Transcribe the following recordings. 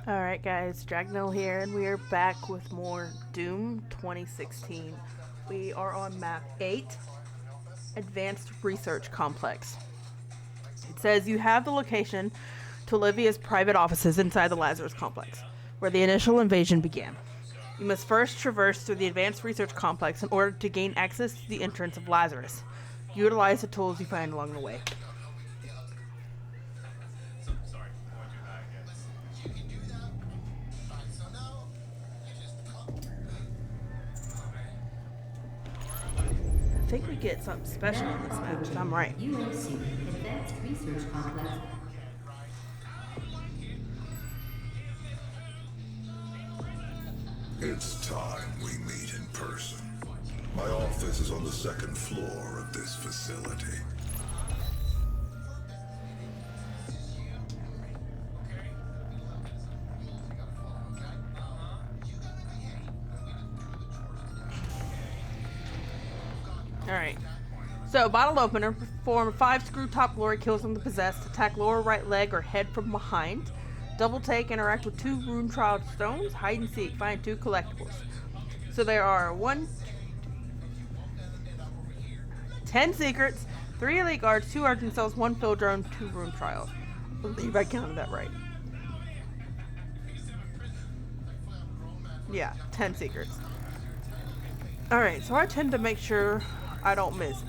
Alright guys, Dragnell here, and we are back with more Doom 2016. We are on map 8, Advanced Research Complex. It says you have the location to Olivia's private offices inside the Lazarus Complex, where the initial invasion began. You must first traverse through the Advanced Research Complex in order to gain access to the entrance of Lazarus. Utilize the tools you find along the way. I think we get something special on this map, if I'm right. UAC Advanced Research Complex. It's time we meet in person. My office is on the second floor of this facility. Alright. So, bottle opener. Perform 5 screw top glory kills on the possessed. Attack lower right leg or head from behind. Double take. Interact with 2 rune trial stones. Hide and seek. Find 2 collectibles. So there are 10 secrets, 3 elite guards, 2 argent cells, 1 fill drone, 2 rune trials. I believe I counted that right. Yeah, 10 secrets. Alright, so I tend to make sure I don't miss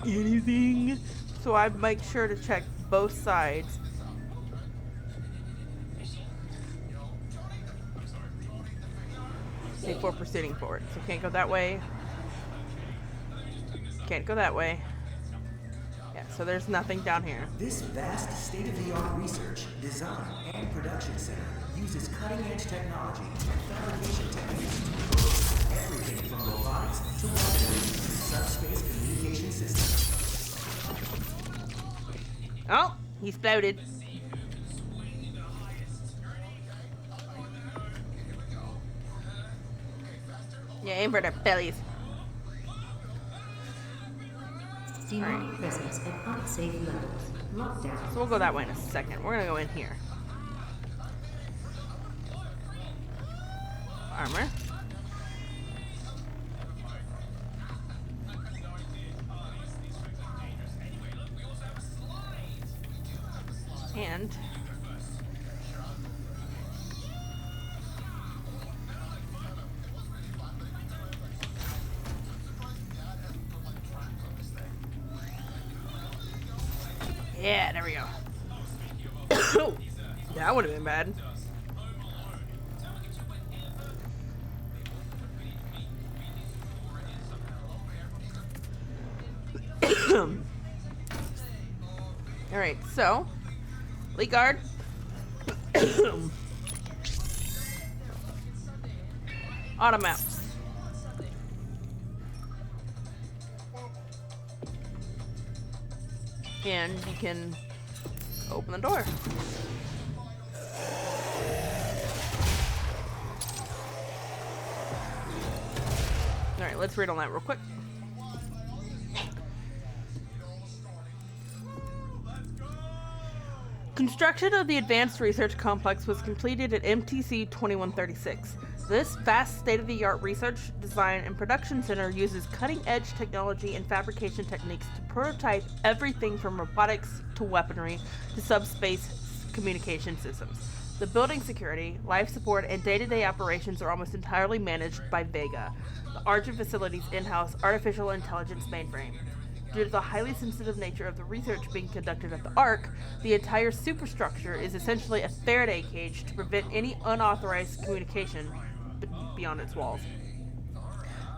anything, so I make sure to check both sides. Before proceeding forward. So can't go that way. Can't go that way. Yeah, so there's nothing down here. This vast state-of-the-art research, design, and production center uses cutting-edge technology and fabrication techniques to build everything from robotics to weaponry to subspace communication systems. Oh, he exploded. Yeah, aim for their bellies. Demonic presence at unsafe levels. Lockdown. So we'll go that way in a second. We're gonna go in here. Armor. And yeah, there we go. That would have been bad. Alright, so Elite guard. Auto map. And you can open the door. Alright, let's read on that real quick. Construction of the Advanced Research Complex was completed at MTC 2136. This vast state-of-the-art research, design, and production center uses cutting-edge technology and fabrication techniques to prototype everything from robotics to weaponry to subspace communication systems. The building security, life support, and day-to-day operations are almost entirely managed by Vega, the Argent Facility's in-house artificial intelligence mainframe. Due to the highly sensitive nature of the research being conducted at the ARC, the entire superstructure is essentially a Faraday cage to prevent any unauthorized communication beyond its walls.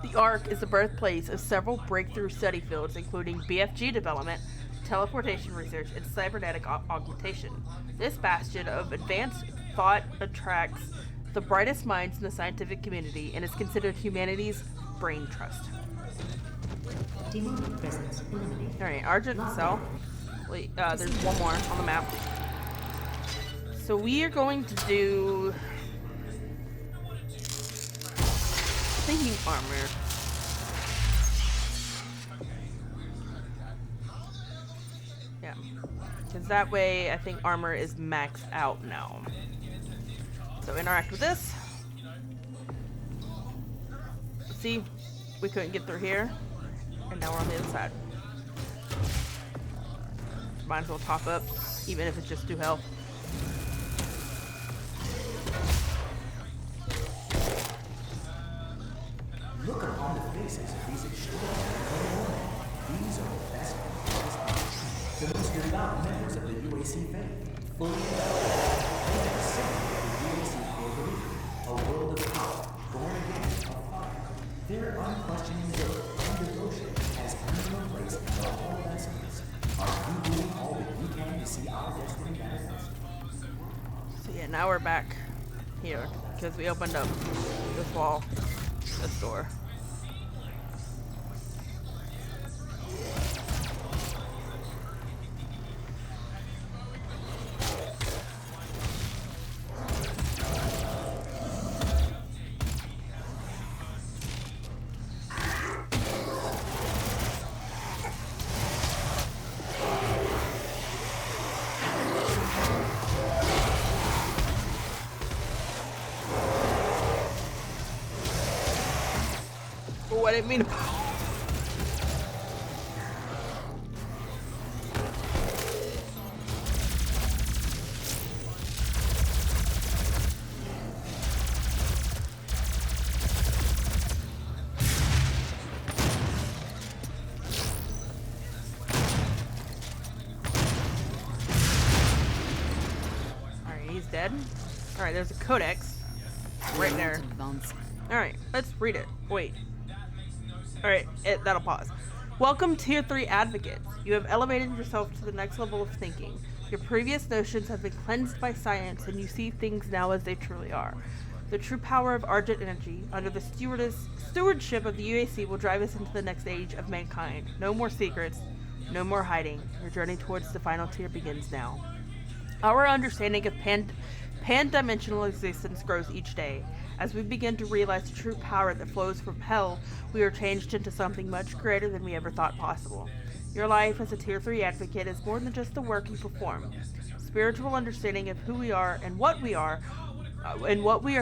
The ARC is the birthplace of several breakthrough study fields, including BFG development, teleportation research, and cybernetic augmentation. This bastion of advanced thought attracts the brightest minds in the scientific community and is considered humanity's brain trust. Demonic presence eliminated. Alright, Argent Cell. Wait, there's one more on the map. So we are going to do thinking armor. Yeah. Because that way I think armor is maxed out now. So So interact with this. See, we couldn't get through here, and now we're on the other side. Might as well top up, even if it's just 2 health. Look upon the faces of these extraordinary women. These are the best and brightest minds, the most devout members of the UAC faith, fully endowed. They are the symbol of the UAC core belief, a world of power, born again of fire. Their unquestioning will and devotion has earned them a place in the hall of excellence. Are you doing all that you can to see our destiny manifest? So yeah, now we're back here because we opened up this wall, this door. Oh, I didn't mean to. Alright, he's dead. Alright, there's a codex right there. Alright, let's read it. Wait. Alright, that'll pause. Welcome, Tier 3 Advocates. You have elevated yourself to the next level of thinking. Your previous notions have been cleansed by science, and you see things now as they truly are. The true power of Argent energy, under the stewardship of the UAC, will drive us into the next age of mankind. No more secrets, no more hiding. Your journey towards the final tier begins now. Our understanding of pan-dimensional existence grows each day. As we begin to realize the true power that flows from hell, we are changed into something much greater than we ever thought possible. Your life as a Tier 3 Advocate is more than just the work you perform. Spiritual understanding of who we are and what we are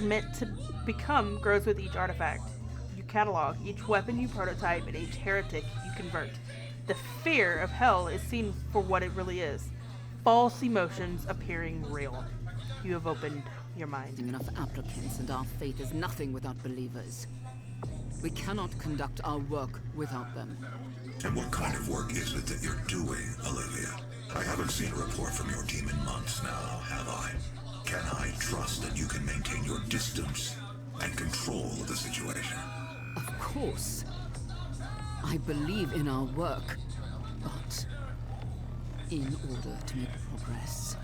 meant to become grows with each artifact you catalog, each weapon you prototype, and each heretic you convert. The fear of hell is seen for what it really is. False emotions appearing real. You have opened your mind. Enough applicants, and our faith is nothing without believers. We cannot conduct our work without them. And what kind of work is it that you're doing, Olivia? I haven't seen a report from your team in months now, have I? Can I trust that you can maintain your distance and control of the situation? Of course. I believe in our work, but in order to make progress,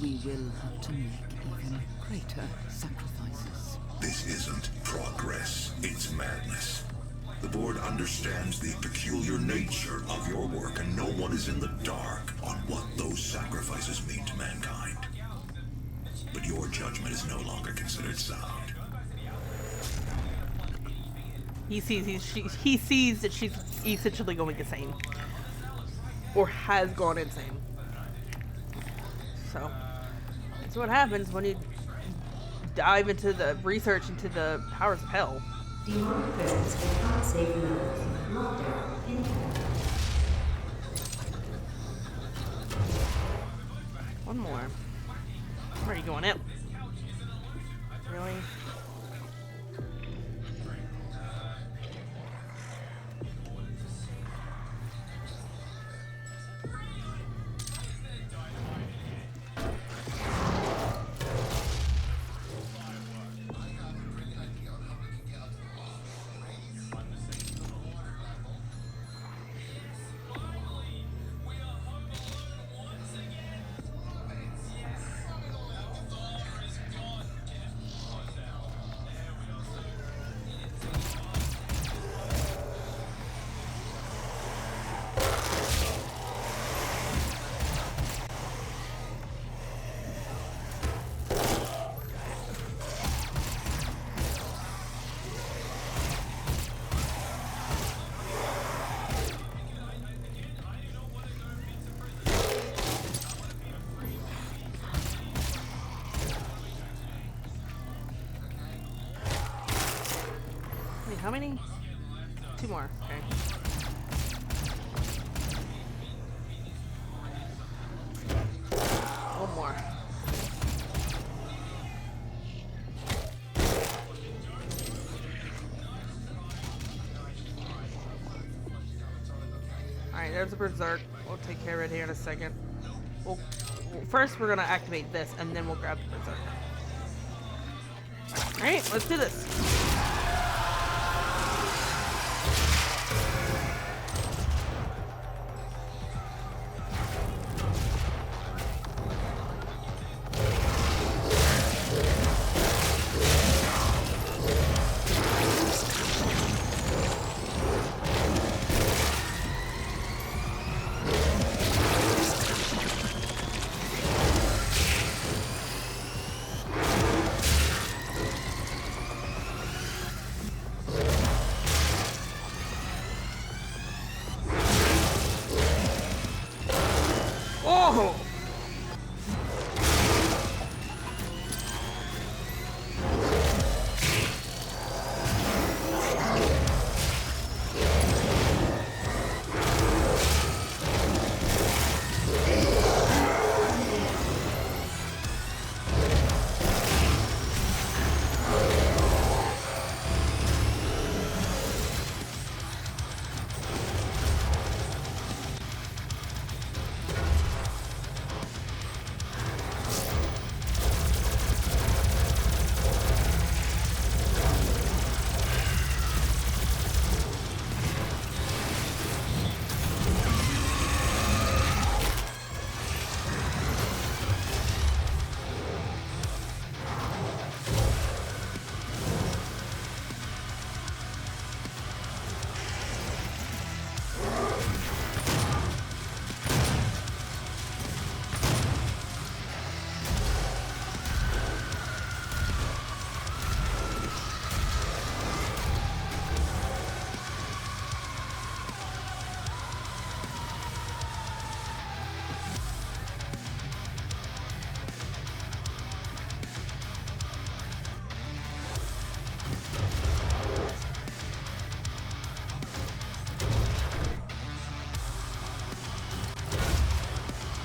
we will have to make even greater sacrifices. This isn't progress, it's madness. The board understands the peculiar nature of your work, and no one is in the dark on what those sacrifices mean to mankind. But your judgment is no longer considered sound. He sees that she's essentially going insane. Or has gone insane. So, that's what happens when you dive into the research into the powers of hell. Demonic presence at unsafe levels. Lockdown in effect. One more. Where are you going up? Really? how many? 2 more. Okay. One more. Alright, there's a berserk. We'll take care of it here in a second. First, we're gonna activate this, and then we'll grab the berserk. Alright, let's do this. Oh!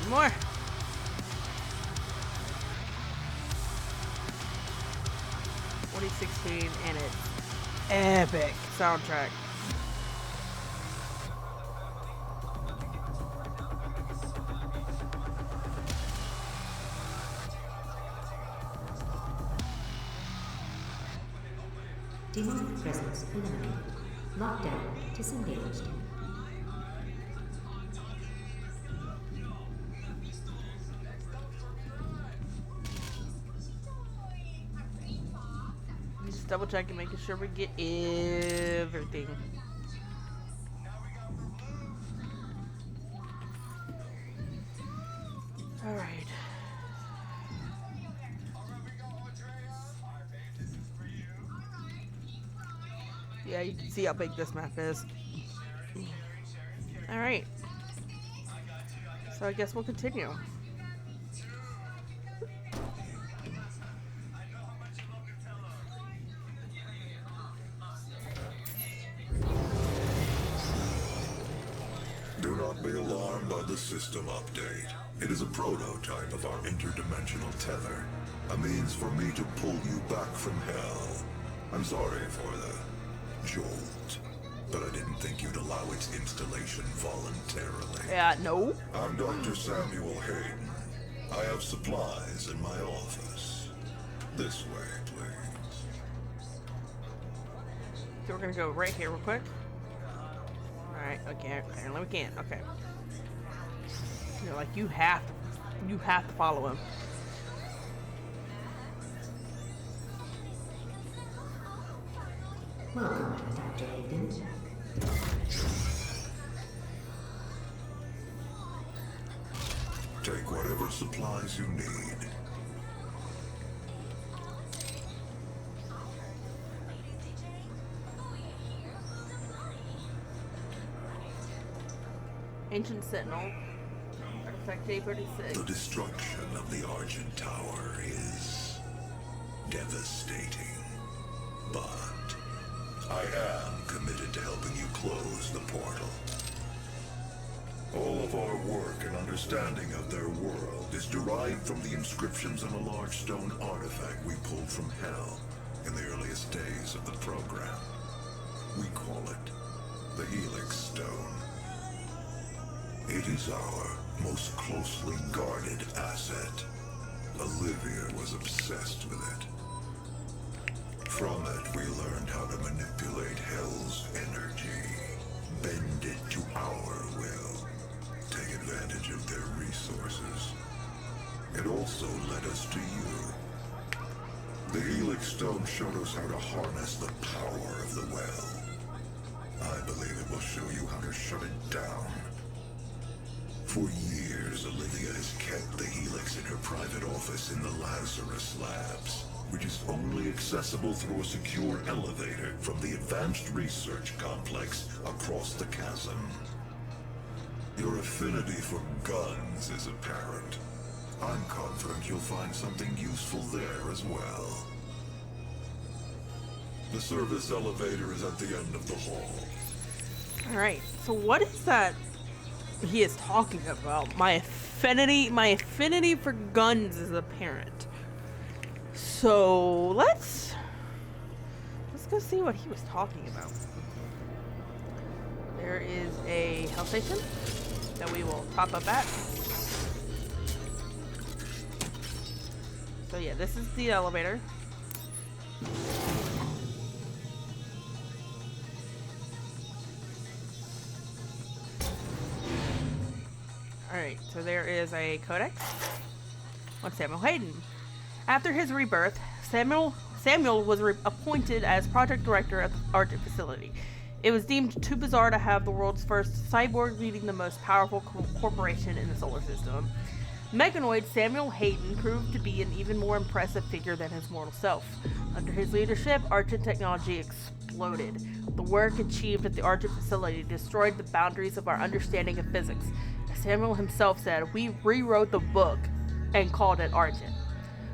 More. 2016, and it's epic soundtrack. Demonic presence eliminated. Lockdown disengaged. Just double checking, making sure we get everything. All right. Yeah, you can see how big this map is. All right. So I guess we'll continue. Do not be alarmed by the system update. It is a prototype of our interdimensional tether. A means for me to pull you back from hell. I'm sorry for the jolt, but I didn't think you'd allow its installation voluntarily. Yeah, no. I'm Dr. Samuel Hayden. I have supplies in my office. This way, please. So we're gonna go right here real quick. Alright, okay, apparently we can't. Okay. You're like, you have to follow him. Welcome, Dr. Hayden. Take whatever supplies you need. Ancient Sentinel. Artifact A36. The destruction of the Argent Tower is devastating, but I am committed to helping you close the portal. All of our work and understanding of their world is derived from the inscriptions on a large stone artifact we pulled from Hell in the earliest days of the program. We call it the Helix Stone. It is our most closely guarded asset. Olivia was obsessed with it. From it, we learned how to manipulate Hell's energy, bend it to our will, take advantage of their resources. It also led us to you. The Helix Stone showed us how to harness the power of the well. I believe it will show you how to shut it down. For years, Olivia has kept the Helix in her private office in the Lazarus Labs, which is only accessible through a secure elevator from the Advanced Research Complex across the chasm. Your affinity for guns is apparent. I'm confident you'll find something useful there as well. The service elevator is at the end of the hall. Alright, so what is that he is talking about? My affinity for guns is apparent. So let's go see what he was talking about. There is a health station that we will pop up at. So yeah, this is the elevator. Alright, so there is a codex on Samuel Hayden. After his rebirth, Samuel was appointed as project director at the Argent facility. It was deemed too bizarre to have the world's first cyborg leading the most powerful corporation in the solar system. Mechanoid Samuel Hayden proved to be an even more impressive figure than his mortal self. Under his leadership, Argent technology exploded. The work achieved at the Argent facility destroyed the boundaries of our understanding of physics. As Samuel himself said, we rewrote the book and called it Argent.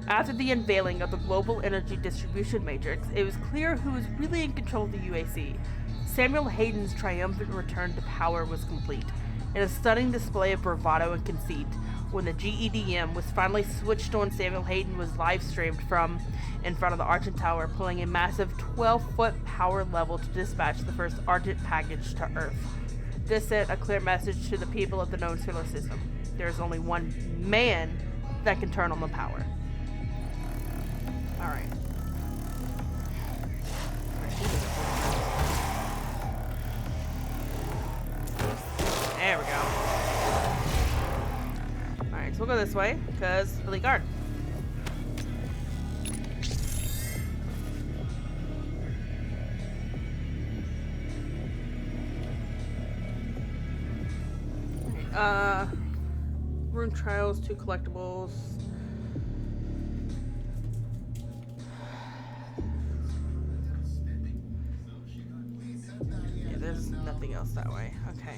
After the unveiling of the global energy distribution matrix, it was clear who was really in control of the UAC. Samuel Hayden's triumphant return to power was complete. In a stunning display of bravado and conceit, when the GEDM was finally switched on, Samuel Hayden was live-streamed from in front of the Argent Tower, pulling a massive 12-foot power level to dispatch the first Argent package to Earth. This sent a clear message to the people of the known solar system. There is only one man that can turn on the power. Alright. There we go. Alright, so we'll go this way, because elite guard. Rune trials, 2 collectibles. Yeah, there's nothing else that way. Okay.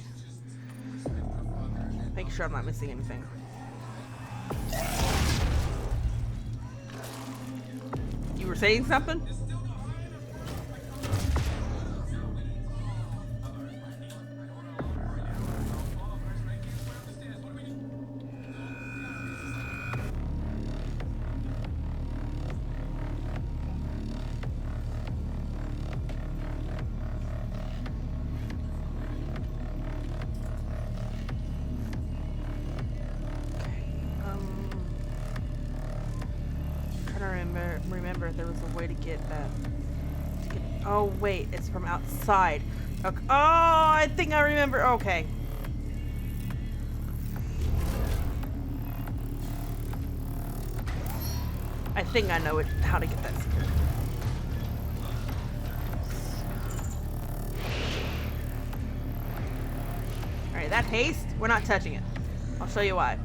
Make sure I'm not missing anything. You were saying something? Remember if there was a way to get that. Oh wait, it's from outside. Okay. Oh, I think I remember. Okay. I think I know how to get that secret. Alright, that haste, we're not touching it. I'll show you why.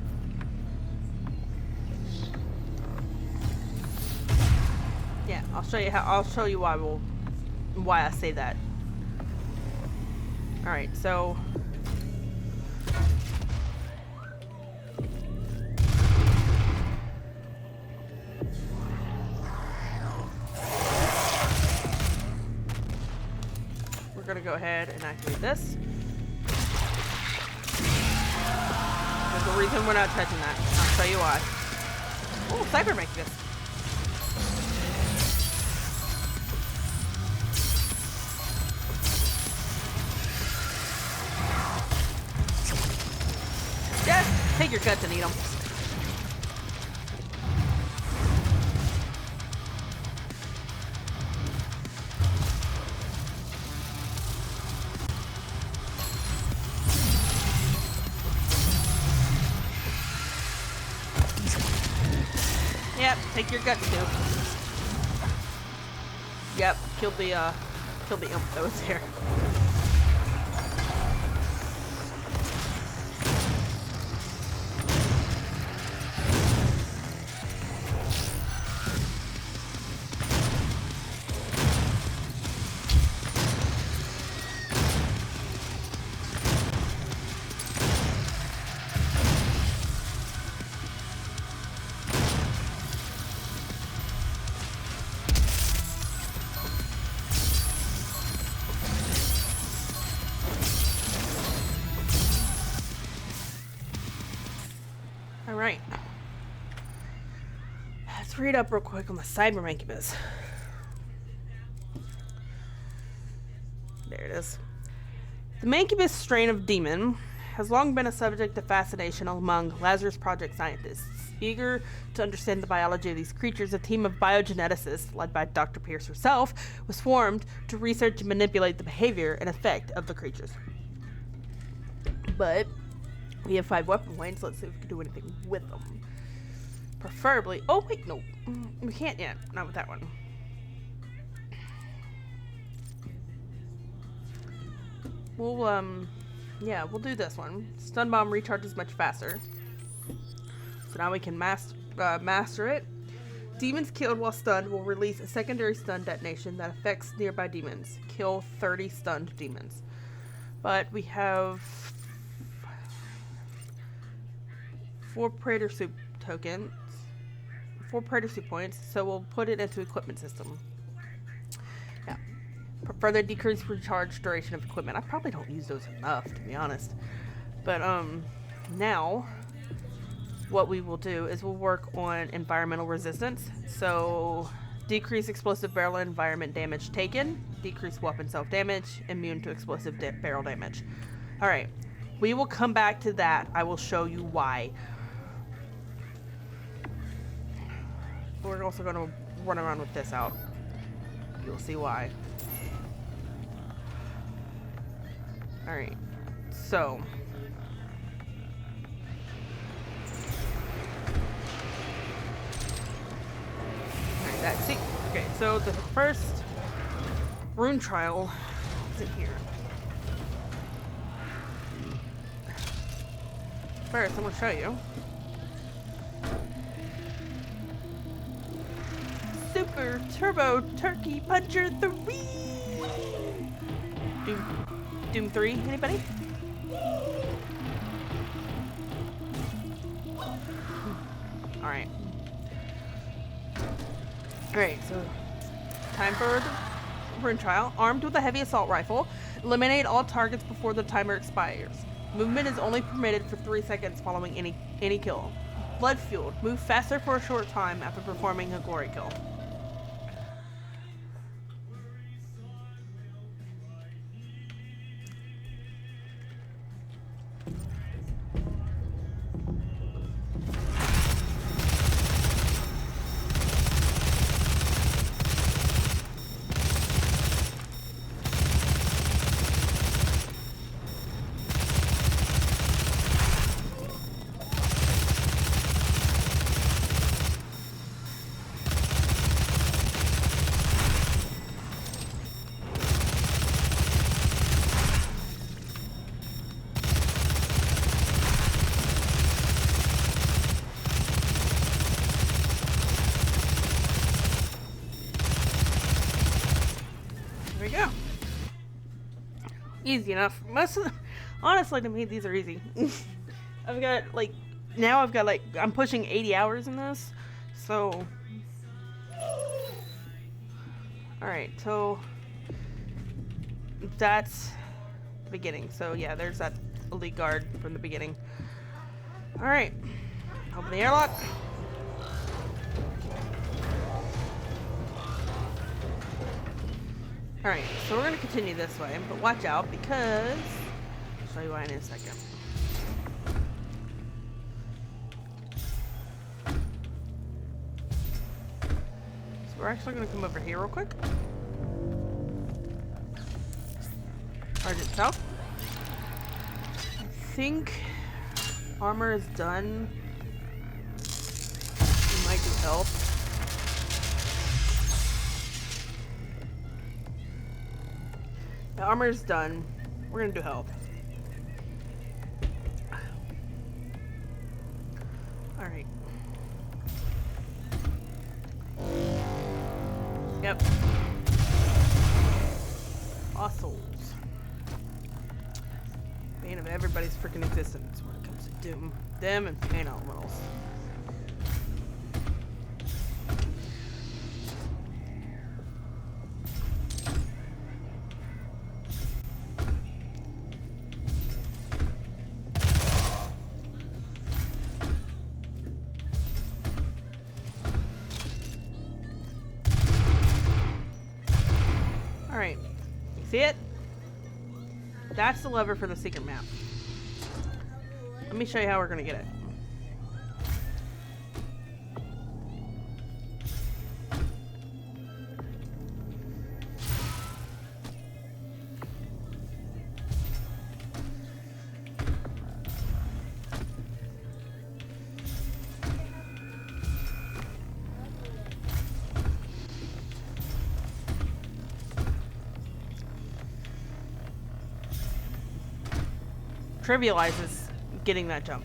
Yeah, I'll show you why I say that. Alright, so we're gonna go ahead and activate this. There's a reason we're not touching that. I'll show you why. Oh, Cyber Mancubus. Just take your guts and eat them. Yep, take your guts too. Yep, killed the imp that was there. Alright. Let's read up real quick on the Cyber Mancubus. There it is. The Mancubus strain of demon has long been a subject of fascination among Lazarus Project scientists. Eager to understand the biology of these creatures, a team of biogeneticists, led by Dr. Pierce herself, was formed to research and manipulate the behavior and effect of the creatures. But we have 5 weapon points. Let's see if we can do anything with them. Preferably... Oh, wait, no. We can't yet. Not with that one. We'll, yeah, we'll do this one. Stun Bomb recharges much faster. So now we can master it. Demons killed while stunned will release a secondary stun detonation that affects nearby demons. Kill 30 stunned demons. But we have 4 Praetor Soup tokens, 4 Praetor Soup points, so we'll put it into equipment system. Yeah. Further decrease recharge duration of equipment. I probably don't use those enough, to be honest. But now what we will do is we'll work on environmental resistance. So decrease explosive barrel environment damage taken, decrease weapon self-damage, immune to explosive barrel damage. Alright, we will come back to that. I will show you why. We're also going to run around with this out. You'll see why. Alright, so alright, that's it. Okay, so the first rune trial is in here. First, I'm going to show you. Super Turbo Turkey Puncher 3! Doom 3, anybody? Alright. Alright, so time for the rune trial. Armed with a heavy assault rifle, eliminate all targets before the timer expires. Movement is only permitted for 3 seconds following any kill. Blood fueled. Move faster for a short time after performing a glory kill. Easy enough. Honestly, to me, these are easy. I've got I'm pushing 80 hours in this, so. Alright, so that's the beginning. So yeah, there's that elite guard from the beginning. All right, open the airlock. All right, so we're gonna continue this way, but watch out because I'll show you why in a second. So we're actually gonna come over here real quick. Sergeant South. I think armor is done. We might do health. The armor is done. We're gonna do health. All right. Yep. Fossils. Bane of everybody's freaking existence when it comes to Doom. Them and pain elementals. Alright. You see it? That's the lever for the secret map. Let me show you how we're gonna get it. Trivializes getting that jump.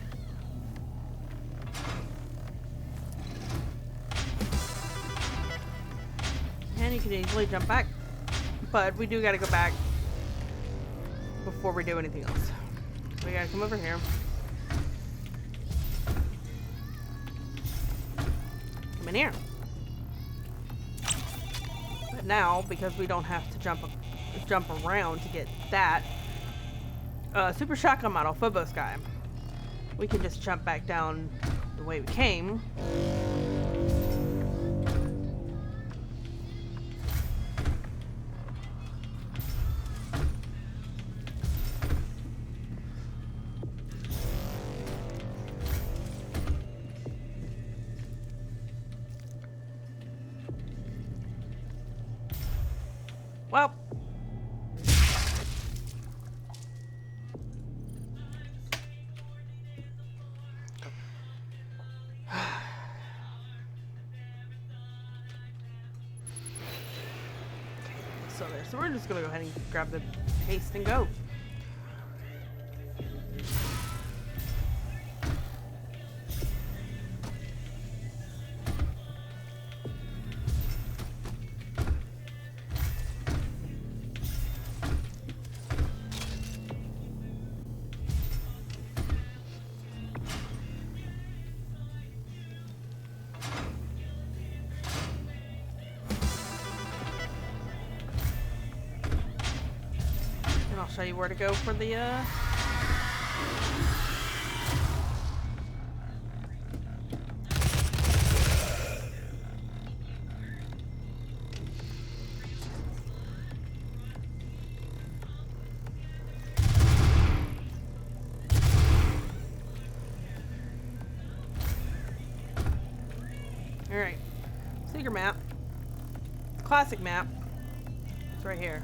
And you can easily jump back. But we do gotta go back before we do anything else. We gotta come over here. Come in here. But now, because we don't have to jump around to get that, super shotgun model, Phobos guy. We can just jump back down the way we came. Well. So we're just gonna go ahead and grab the haste and go. I'll show you where to go for the Alright. Secret map. Classic map. It's right here.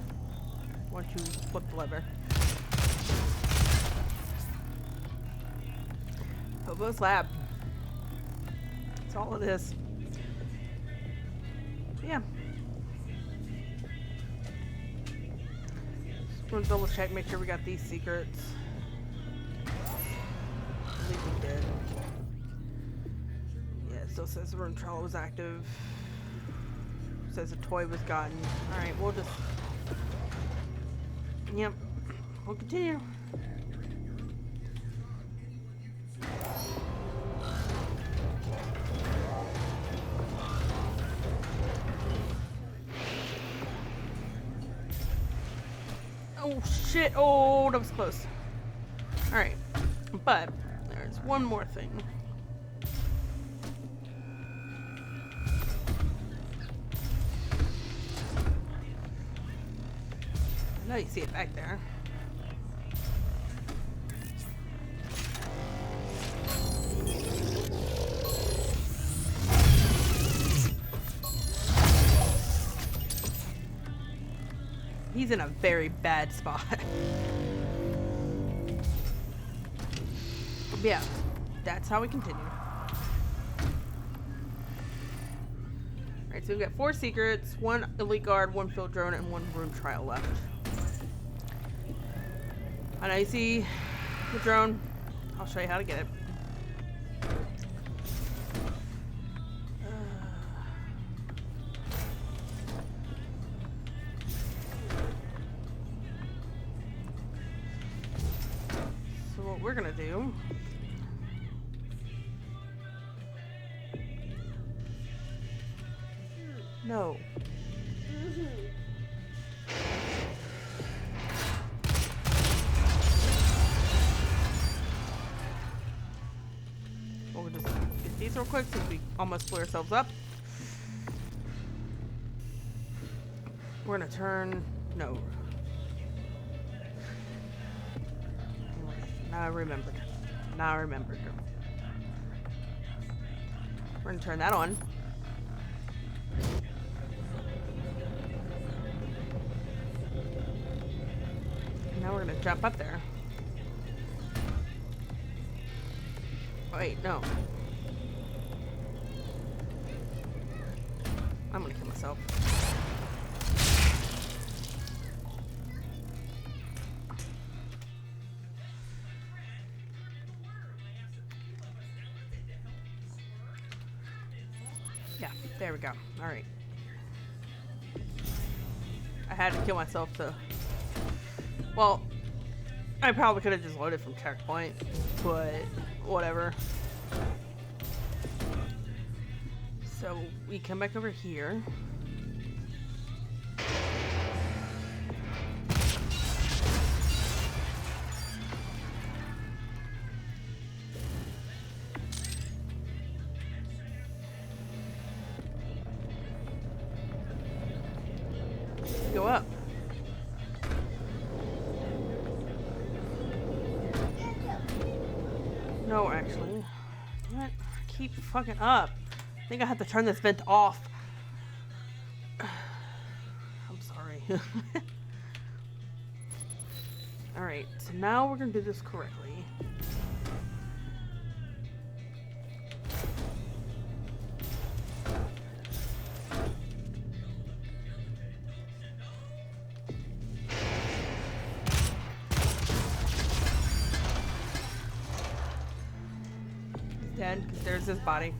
Once you flip the lever. Phobos Lab. That's all it is. Yeah. Just want to double check, make sure we got these secrets. I believe we did. Yeah, it still says the room trial was active. It says a toy was gotten. Alright, we'll just... Yep. We'll continue. Oh shit! Oh, that was close. All right, but there's one more thing. I know you see it back there. He's in a very bad spot. Yeah, that's how we continue. Alright, so we've got 4 secrets, 1 elite guard, 1 field drone, and 1 room trial left. I know you see the drone. I'll show you how to get it. So what we're gonna do No. We'll just get these real quick since we almost blew ourselves up. We're gonna turn... No. Now I remembered. Now I remembered. We're gonna turn that on. Now we're gonna jump up there. Wait, no. I'm gonna kill myself. Yeah, there we go. Alright. I had to kill myself to... Well, I probably could have just loaded from checkpoint, but whatever. So we come back over here. Go up. No, actually. What? I keep fucking up. I think I have to turn this vent off. I'm sorry. Alright, so now we're gonna do this correctly. Dead, because there's his body.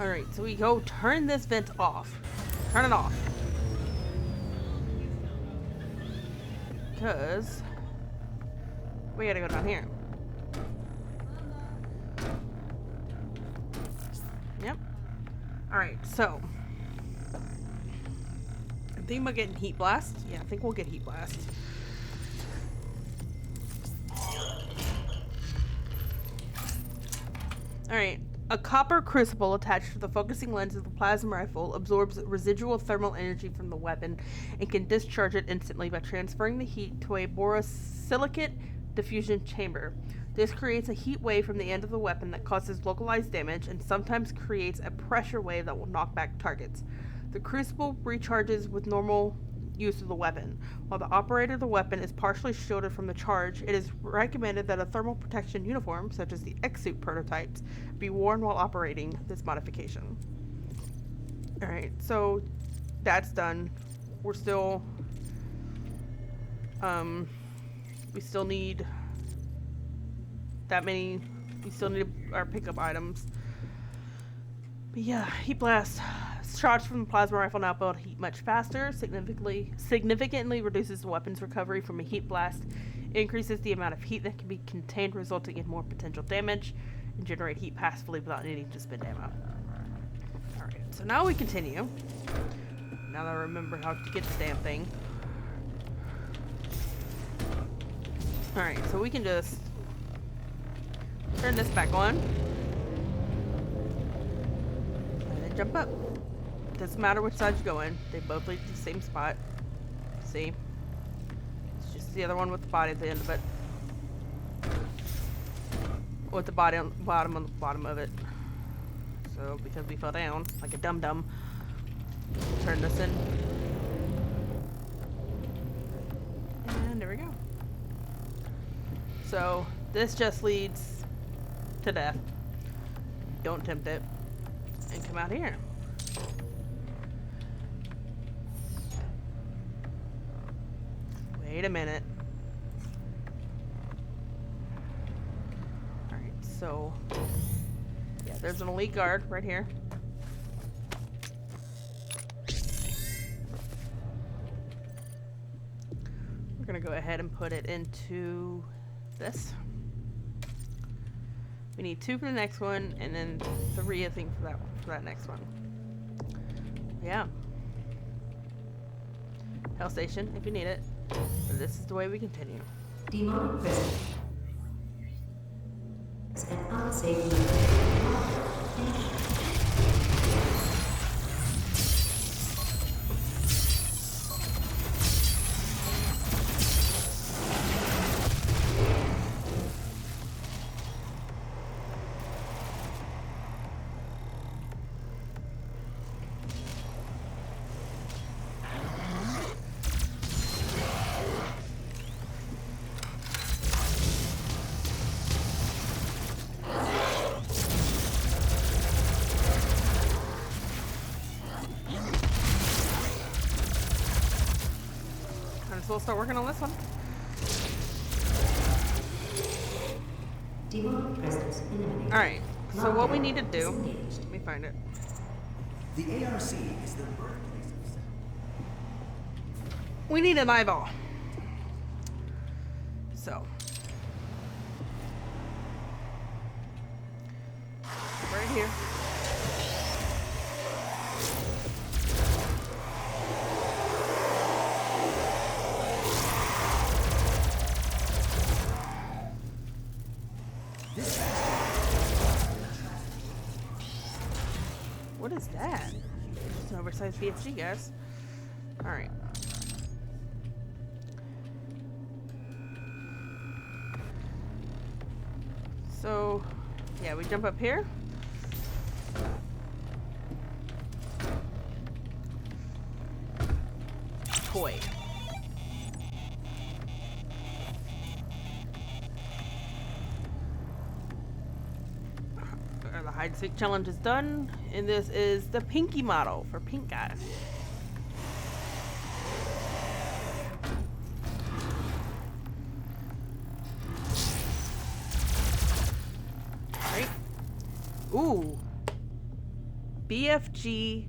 Alright, so we go turn this vent off. Turn it off. Because we gotta go down here. Yep. Alright, so I'm thinking about getting heat blast. Yeah, I think we'll get heat blast. Alright, a copper crucible attached to the focusing lens of the plasma rifle absorbs residual thermal energy from the weapon and can discharge it instantly by transferring the heat to a borosilicate diffusion chamber. This creates a heat wave from the end of the weapon that causes localized damage and sometimes creates a pressure wave that will knock back targets. The crucible recharges with normal use of the weapon. While the operator of the weapon is partially shielded from the charge, it is recommended that a thermal protection uniform, such as the X-suit prototypes, be worn while operating this modification. Alright, so that's done. We're still... we still need that many... We still need our pickup items. But yeah, heat blast. Shots from the plasma rifle now build heat much faster, significantly reduces the weapon's recovery from a heat blast, increases the amount of heat that can be contained, resulting in more potential damage, and generate heat passively without needing to spend ammo. Alright, so now we continue. Now that I remember how to get the damn thing. Alright, so we can just turn this back on. And then jump up. Doesn't matter which side you go in. They both lead to the same spot. See? It's just the other one with the body at the end of it. With the body on the bottom of it. So because we fell down like a dum-dum, turn this in. And there we go. So this just leads to death. Don't tempt it. And come out here. Wait a minute. Alright, so yeah, there's an elite guard right here. We're gonna go ahead and put it into this. We need 2 for the next one, and then 3, I think, for that next one. Yeah. Hell Station, if you need it. But this is the way we continue. Demonic prison. An unsafe limit. We'll start working on this one. Demonic presence eliminated. Alright, so what we need to do, Disengaged. let me find it. The ARC is the birthplace of sound. We need an eyeball. So. Right here. What is that? It's an oversized BFG, guys. Alright. So, yeah, we jump up here. Toy. The hide and seek challenge is done, and this is the Pinky model for Pink Guy. Right? Ooh. BFG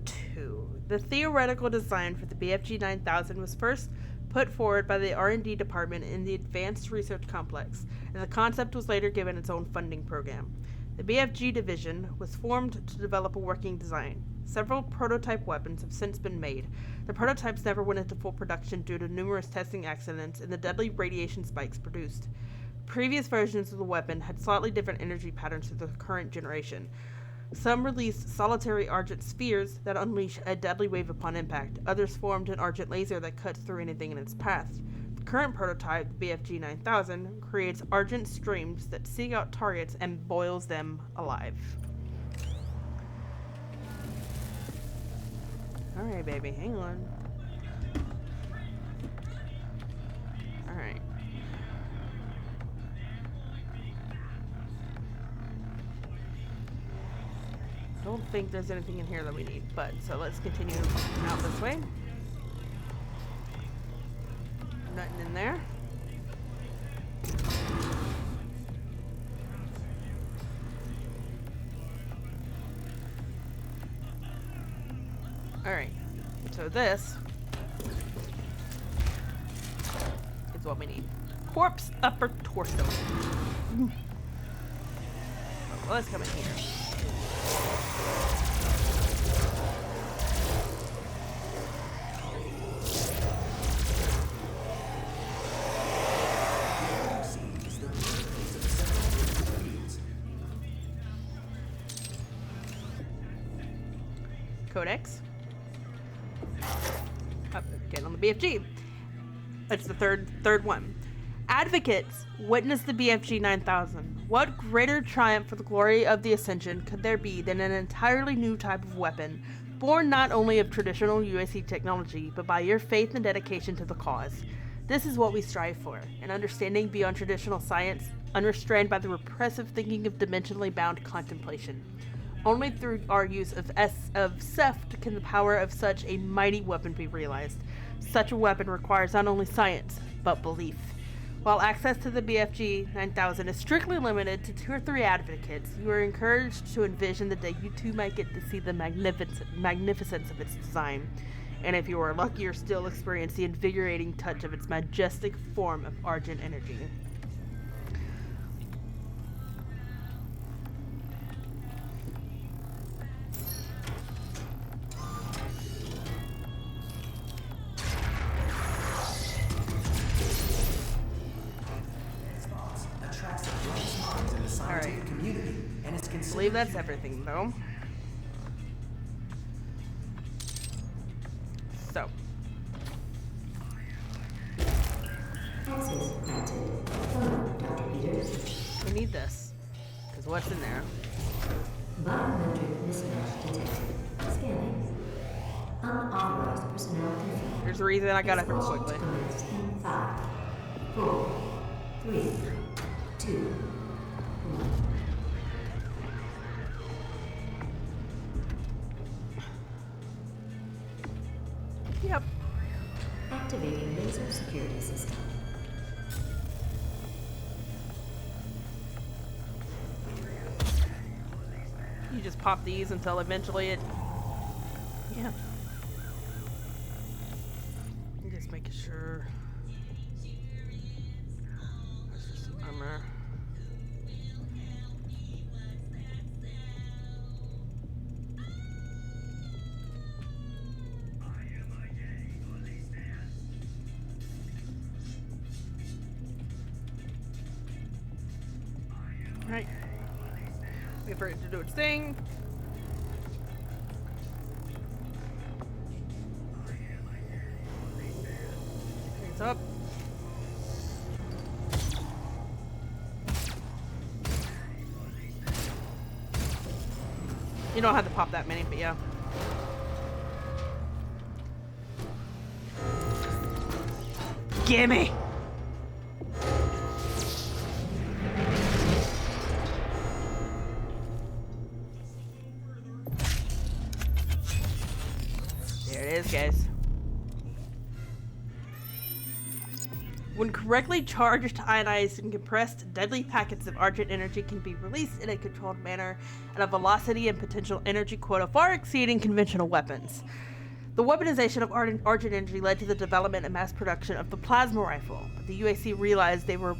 2. The theoretical design for the BFG 9000 was first put forward by the R&D department in the Advanced Research Complex, and the concept was later given its own funding program. The BFG division was formed to develop a working design. Several prototype weapons have since been made. The prototypes never went into full production due to numerous testing accidents and the deadly radiation spikes produced. Previous versions of the weapon had slightly different energy patterns to the current generation. Some released solitary argent spheres that unleash a deadly wave upon impact. Others formed an argent laser that cuts through anything in its path. The current prototype, the BFG 9000, creates argent streams that seek out targets and boils them alive. Alright, baby, hang on. Alright. I don't think there's anything in here that we need, but so let's continue out this way. Nothing in there. Alright, so this is what we need. Corpse upper torso. Well, let's come in here. Codex. Up again on the BFG. It's the third one. Advocates, witness the BFG 9000. What greater triumph for the glory of the Ascension could there be than an entirely new type of weapon, born not only of traditional UAC technology, but by your faith and dedication to the cause? This is what we strive for, an understanding beyond traditional science, unrestrained by the repressive thinking of dimensionally bound contemplation. Only through our use of SEFT can the power of such a mighty weapon be realized. Such a weapon requires not only science, but belief. While access to the BFG 9000 is strictly limited to 2 or 3 advocates, you are encouraged to envision the day you too might get to see the magnificence of its design. And if you are lucky, you'll still experience the invigorating touch of its majestic form of Argent energy. Attracts the brightest minds in the scientific community, and is I considered. believe that's everything, though. So, Access granted. Hello, Dr. Peters. we need this. Because what's in there? Biometric mismatch detected. Scanning. Unauthorized personnel confirmed. There's a reason I got it from Expulsion quickly. commenced in 5, 4, 3, 2, 1. Yep. Activating laser security system. You just pop these until eventually it... Yeah. I'm just making sure... That's just some armor. Right. Wait for it to do its thing. It's up. You don't have to pop that many, but yeah. Gimme! There it is, guys. When correctly charged, ionized, and compressed, deadly packets of Argent energy can be released in a controlled manner at a velocity and potential energy quota far exceeding conventional weapons. The weaponization of Argent energy led to the development and mass production of the plasma rifle, but the UAC realized they were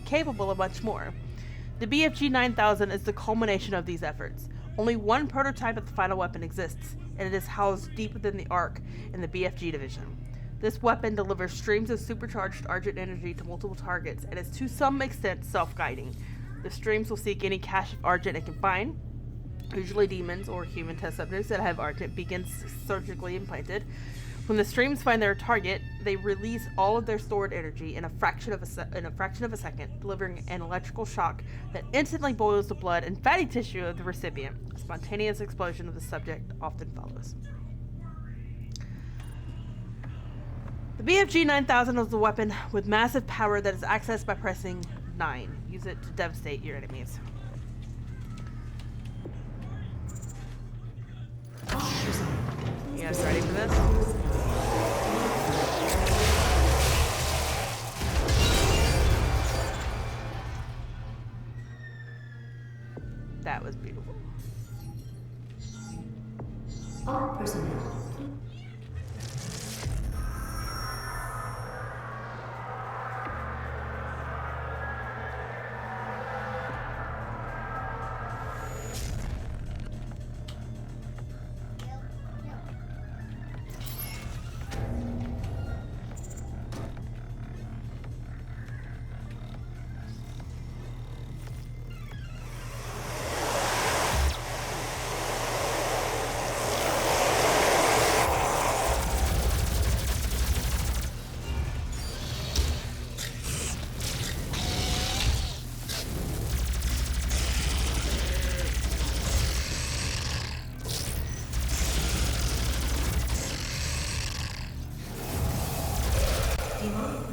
capable of much more. The BFG 9000 is the culmination of these efforts. Only one prototype of the final weapon exists, and it is housed deep within the ARC in the BFG division. This weapon delivers streams of supercharged Argent energy to multiple targets and is to some extent self-guiding. The streams will seek any cache of Argent it can find, usually demons or human test subjects that have Argent beacons surgically implanted. When the streams find their target, they release all of their stored energy in a fraction of a second, delivering an electrical shock that instantly boils the blood and fatty tissue of the recipient. A spontaneous explosion of the subject often follows. The BFG 9000 is a weapon with massive power that is accessed by pressing 9. Use it to devastate your enemies. You guys ready for this? That was beautiful. All personnel.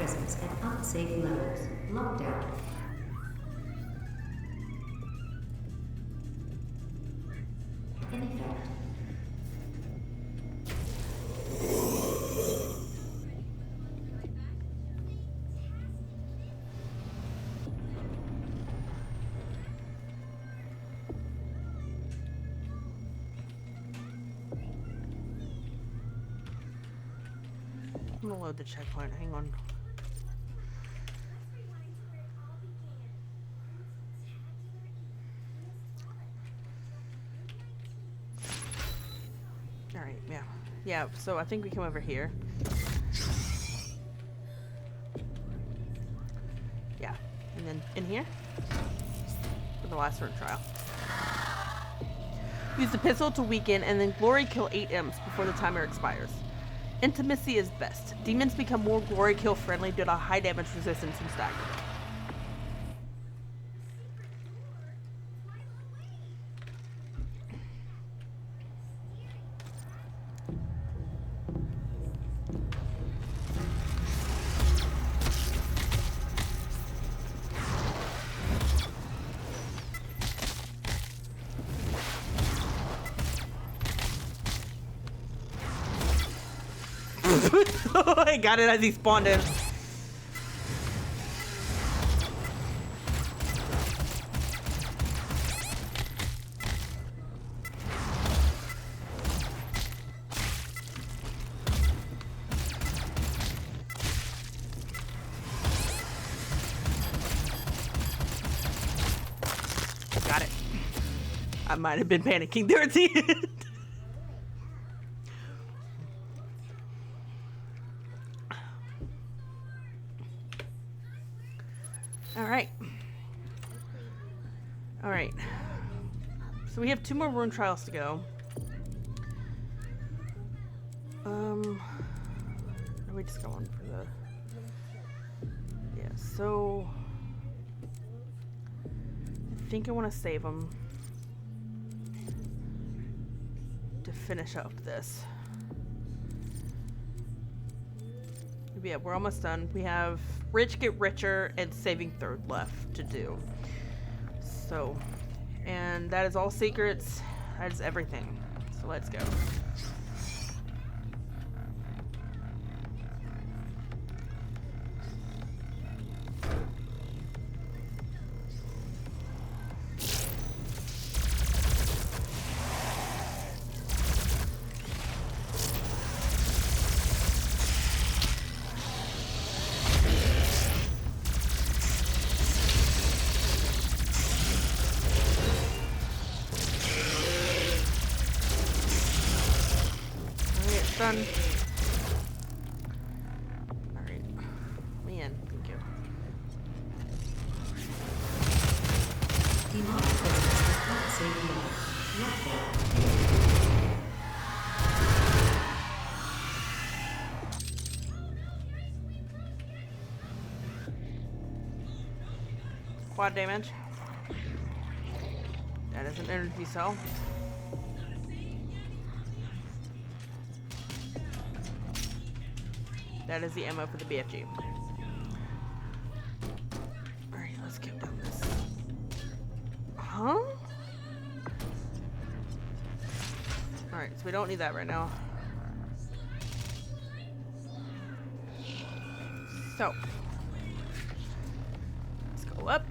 presence at unsafe levels. Lockdown. In effect. I'm gonna load the checkpoint. Hang on. Alright, yeah. Yeah, so I think we come over here. Yeah. And then in here for the last rune trial. Use the pistol to weaken and then glory kill 8 imps before the timer expires. Intimacy is best. Demons become more glory kill friendly due to high damage resistance and stagger. I got it as he spawned in. Got it. I might have been panicking there at the end. Alright. So we have 2 more rune trials to go. We just got one for the... Yeah, so... I think I want to save them to finish up this. Yeah, we're almost done. We have Rich Get Richer and Saving Third left to do. So, and that is all secrets. That is everything. So let's go. Done. Alright. Man, thank you. Demonic presence at unsafe levels. Lockdown. Quad damage. That is an energy cell. That is the ammo for the BFG. Alright, let's get down this. Huh? Alright, so we don't need that right now. So. Let's go up.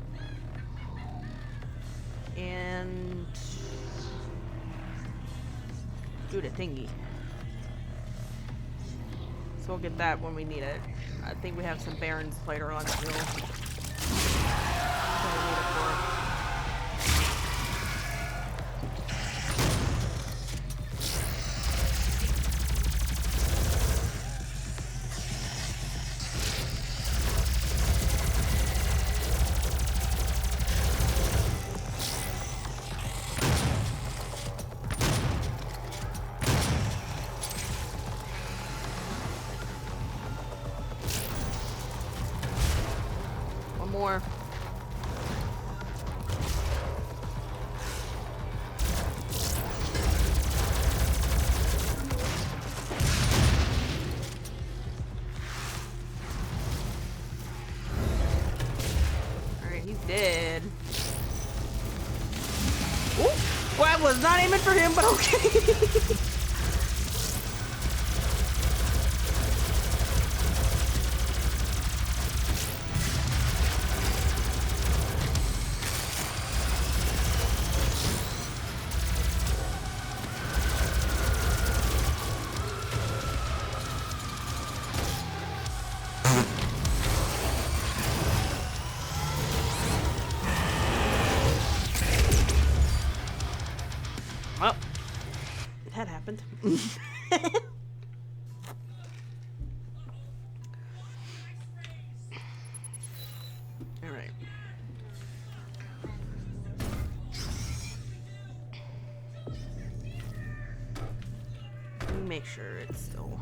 And... do the thingy. We'll get that when we need it. I think we have some Barons later on still. More. bad for him, but okay. Well, that happened. All right. Let me make sure it's still.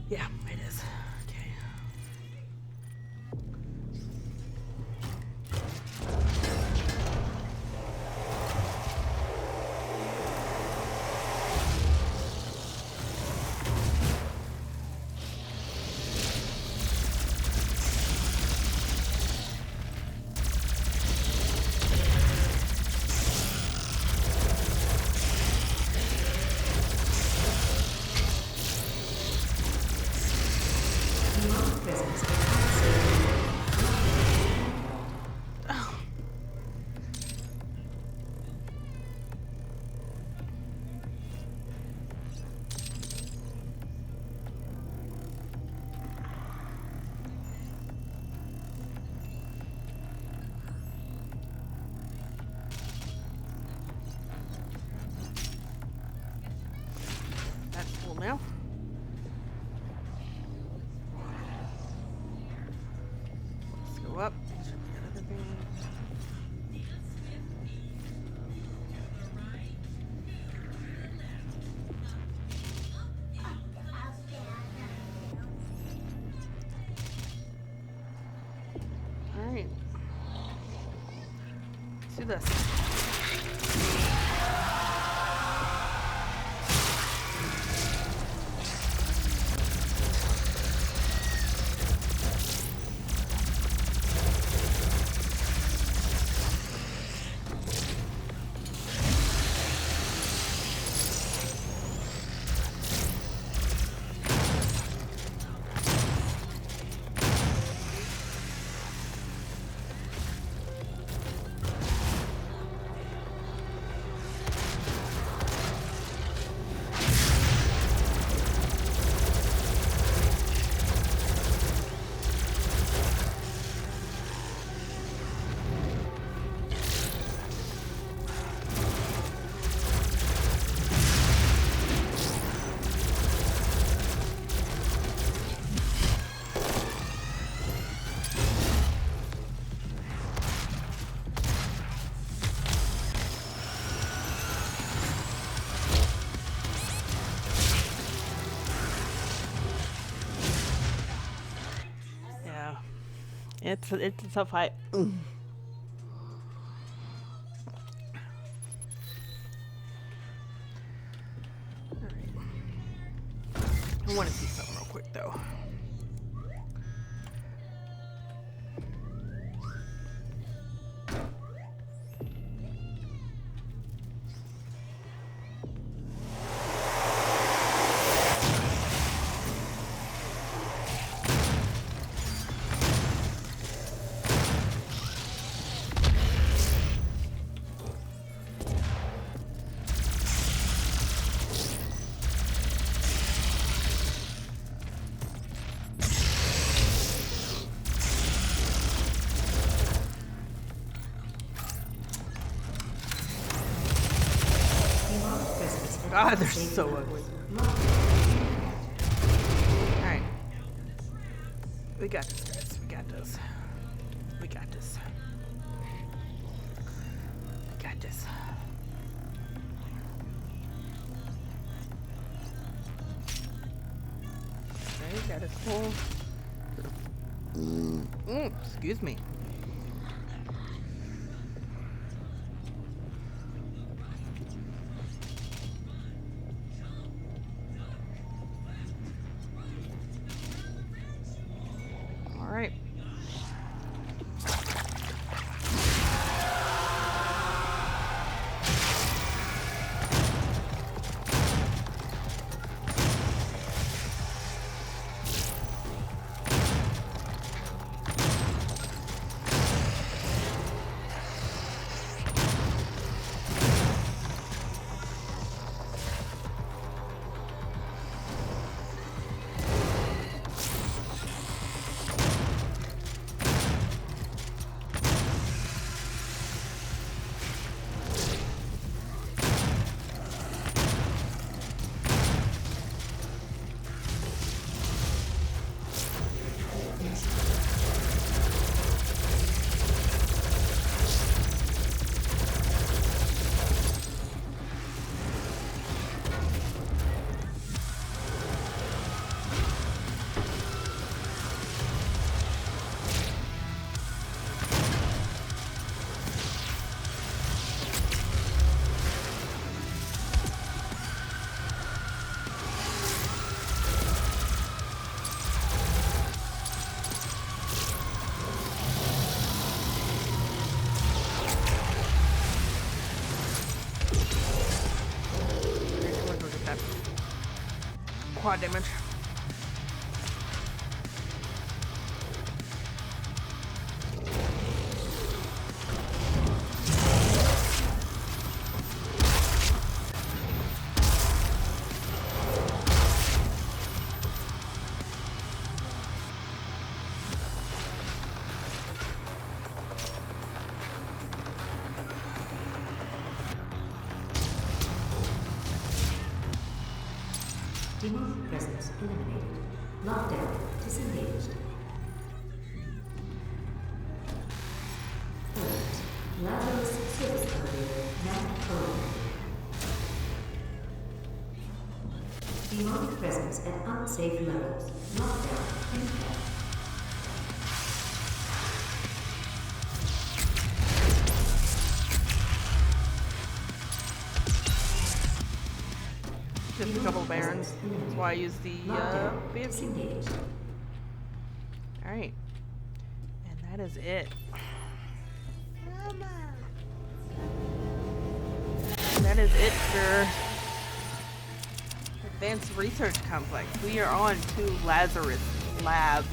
Yeah, it is. Okay. Demonic presence cannot save That's full now. Let's go up. Make sure we got everything. All right. Let's do this. Yeah. It's a tough fight. I want to see something real quick though. demonic presence. God, they're so ugly. Alright. We got this, guys. We got this. We got this. We got this. Okay, got it full. Excuse me. All right. quad damage. Demonic presence eliminated. Lockdown disengaged. Alert. Lazarus service elevator malfunctioning. Demonic presence at unsafe levels. Lockdown in effect. Just a couple barons. That's why I use the Lockdown BFG. disengaged. Alright. And that is it. And that is it for Advanced Research Complex. We are on to Lazarus Lab.